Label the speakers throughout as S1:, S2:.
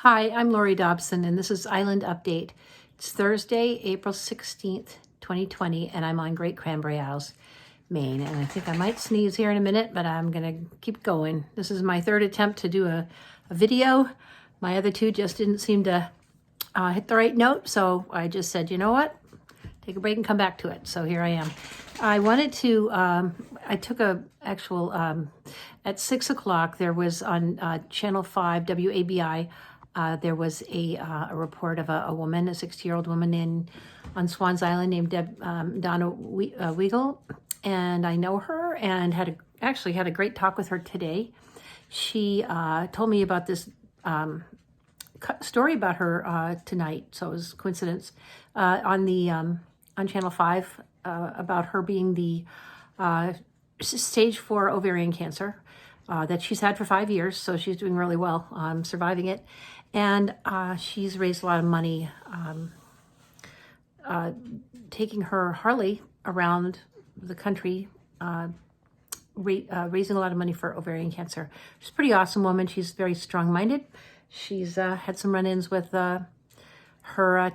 S1: Hi, I'm Laurie Dobson, and this is Island Update. It's Thursday, April 16th, 2020, and I'm on Great Cranberry Isles, Maine. And I think I might sneeze here in a minute, but I'm going to keep going. This is my third attempt to do a video. My other two just didn't seem to hit the right note, so I just said, you know what? Take a break and come back to it. So here I am. I wanted to, I took a actual, at 6 o'clock, there was on Channel 5, WABI, there was a report of a woman, a 60-year-old woman on Swans Island named Donna Weigel, and I know her and actually had a great talk with her today. She told me about this story about her tonight, so it was a coincidence, on Channel 5 about her being the stage 4 ovarian cancer that she's had for 5 years, so she's doing really well, surviving it. And she's raised a lot of money taking her Harley around the country, raising a lot of money for ovarian cancer. She's a pretty awesome woman. She's very strong-minded. She's had some run-ins with her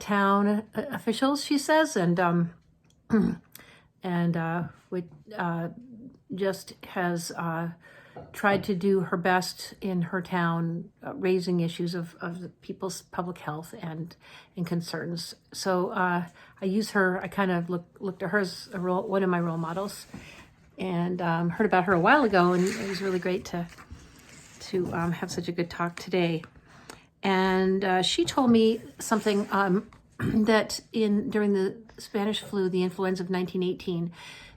S1: town officials, she says, and just has tried to do her best in her town, raising issues of the people's public health and concerns. So I use her. I kind of looked at her as one of my role models, and heard about her a while ago, and it was really great to have such a good talk today. And she told me something that during the Spanish flu, the influenza of 1918,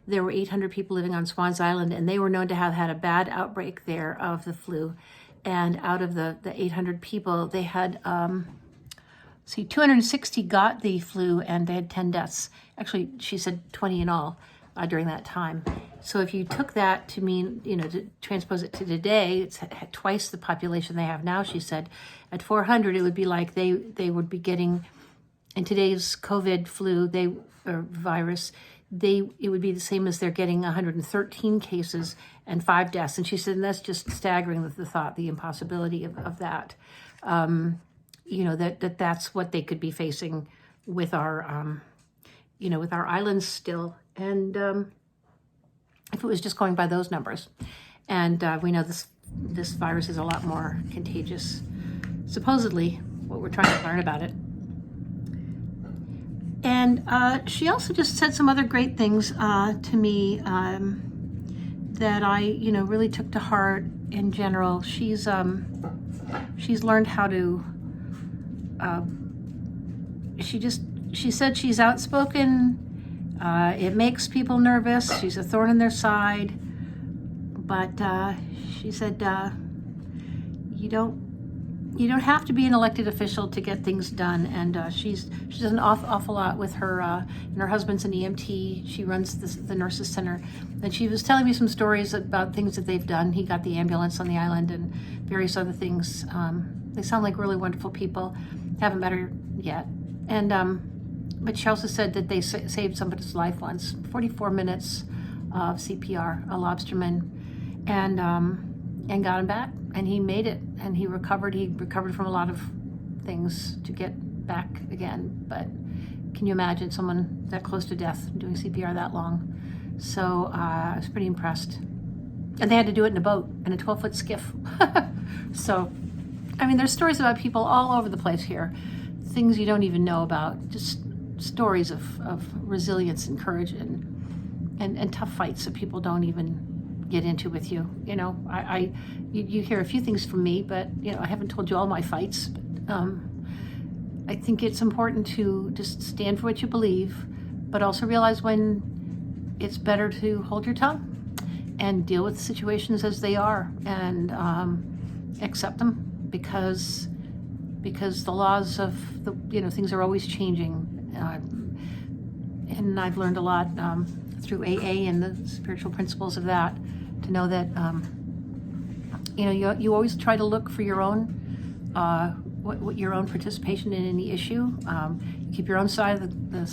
S1: there were 800 people living on Swans Island, and they were known to have had a bad outbreak there of the flu. And out of the 800 people, they had, 260 got the flu, and they had 10 deaths. Actually, she said 20 in all during that time. So if you took that to mean, to transpose it to today, it's twice the population they have now, she said. At 400, it would be like they would be getting, in today's COVID flu, virus, it would be the same as they're getting 113 cases and 5 deaths. And she said, and that's just staggering with the thought, the impossibility of that. That's what they could be facing with our, with our islands still. And if it was just going by those numbers. And we know this virus is a lot more contagious, supposedly, what we're trying to learn about it. And she also just said some other great things to me that I, really took to heart in general. She's learned how to, she said she's outspoken. It makes people nervous. She's a thorn in their side. But she said, you don't have to be an elected official to get things done. And she does an awful lot with her, and her husband's an EMT. She runs the nurses center. And she was telling me some stories about things that they've done. He got the ambulance on the island and various other things. They sound like really wonderful people. Haven't met her yet. And but she also said that they saved somebody's life once, 44 minutes of CPR, a lobsterman, and got him back. And he made it, and he recovered. He recovered from a lot of things to get back again. But can you imagine someone that close to death doing CPR that long? So I was pretty impressed. And they had to do it in a boat, in a 12-foot skiff. So, there's stories about people all over the place here, things you don't even know about, just stories of resilience and courage and tough fights that people don't even get into with you. You hear a few things from me, but I haven't told you all my fights. But, I think it's important to just stand for what you believe, but also realize when it's better to hold your tongue and deal with situations as they are and accept them because the laws of things are always changing. And I've learned a lot through AA and the spiritual principles of that, to know that you always try to look for your own what your own participation in any issue. You keep your own side of the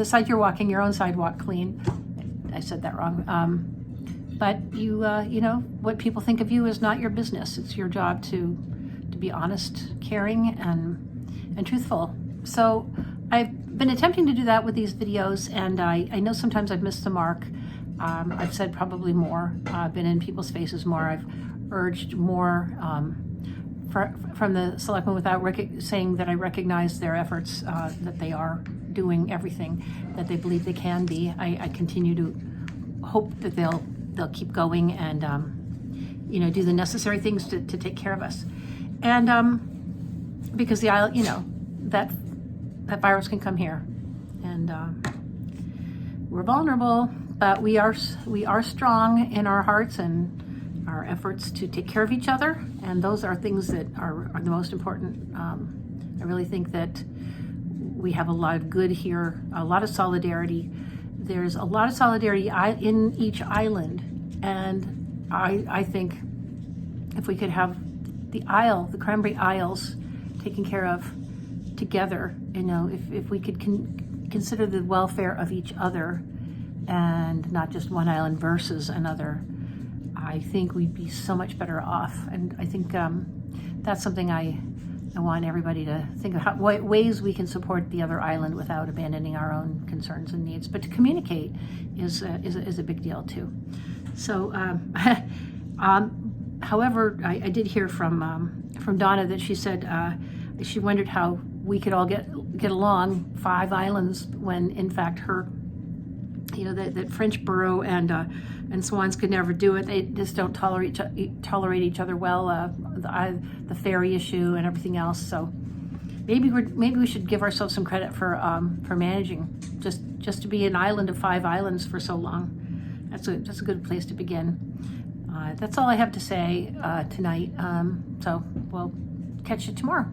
S1: side you're walking, your own sidewalk clean. I said that wrong. But you know, what people think of you is not your business. It's your job to be honest, caring, and truthful. So I've been attempting to do that with these videos, and I know sometimes I've missed the mark. I've said probably more. I've been in people's faces more. I've urged more from the selectmen without saying that I recognize their efforts, that they are doing everything that they believe they can be. I continue to hope that they'll keep going and you know, do the necessary things to take care of us. And because you know, that virus can come here, and we're vulnerable, but we are strong in our hearts and our efforts to take care of each other, and those are things that are the most important. I really think that we have a lot of good here, a lot of solidarity. There's a lot of solidarity in each island, and I think if we could have the Cranberry Isles taken care of together, you know, if we could consider the welfare of each other and not just one island versus another, I think we'd be so much better off. And I think that's something I want everybody to think of, what ways we can support the other island without abandoning our own concerns and needs. But to communicate is a big deal too. So, however, I did hear from Donna that she said she wondered how we could all get along 5 islands when, in fact, her, you know, that French borough and Swans could never do it. They just don't tolerate each other well. The ferry issue and everything else. So maybe we should give ourselves some credit for managing just to be an island of 5 islands for so long. That's a good place to begin. That's all I have to say tonight. So we'll catch you tomorrow.